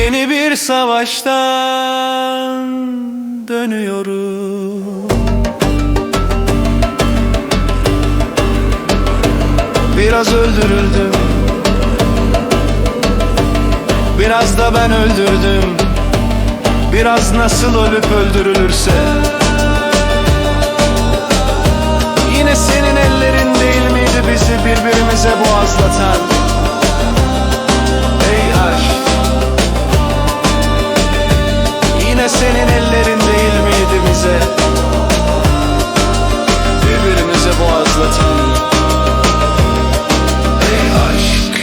Yeni bir savaştan dönüyorum. Biraz öldürüldüm, biraz da ben öldürdüm. Biraz nasıl ölüp öldürülürse. Yine senin ellerin değil miydi bizi birbirimize boğazlatan? Ey aşk, yine senin ellerin değil miydi bize birbirimize boğazlatan? Ey aşk.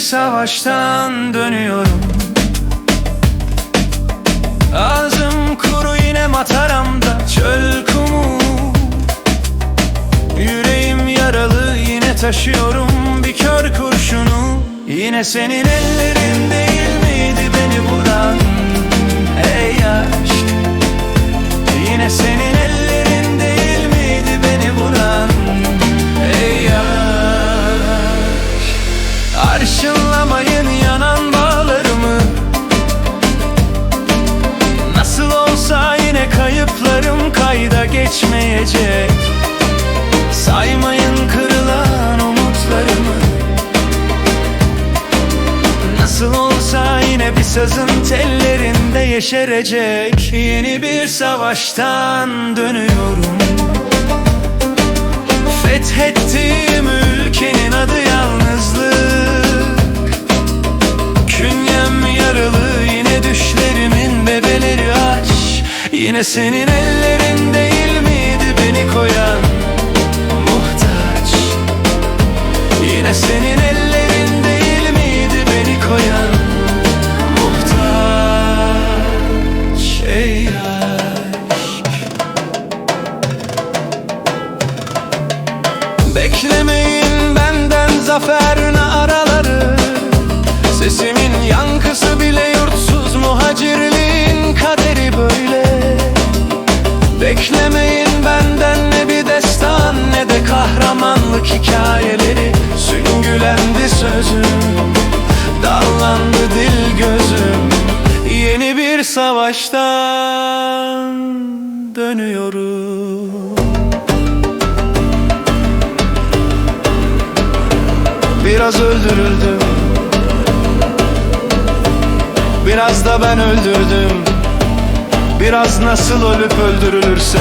Savaştan dönüyorum. Ağzım kuru yine mataramda, çöl kumu. Yüreğim yaralı yine taşıyorum bir kör kurşunu. Yine senin ellerin değil miydi beni vuran? Ey aşk, yine senin ellerin değil miydi beni vuran? Ey aşk, arşınlamayın yanan bağlarımı. Nasıl olsa yine kayıplarım kayda geçmeyecek. Saymayın kırılan umutlarımı. Nasıl olsa yine bir sazın tellerinde yeşerecek. Yeni bir savaştan dönüyorum. Fethettiğim ülkenin adı yalnızlık. Künyem yaralı yine düşlerimin bebeleri aç. Yine senin ellerin değil miydi beni koyan muhtaç? Yine senin ellerin değil miydi beni koyan muhtaç? Ey aşk, beklemeyin benden zafer naraları. Sesimin yankısı bile yurtsuz muhacirliğin kaderi böyle. Beklemeyin benden ne bir destan ne de kahramanlık hikayeleri. Süngülendi sözüm, dallandı dil gözüm. Yeni bir savaştan dönüyorum. Biraz öldürüldüm, biraz da ben öldürdüm. Biraz nasıl ölüp öldürülürse.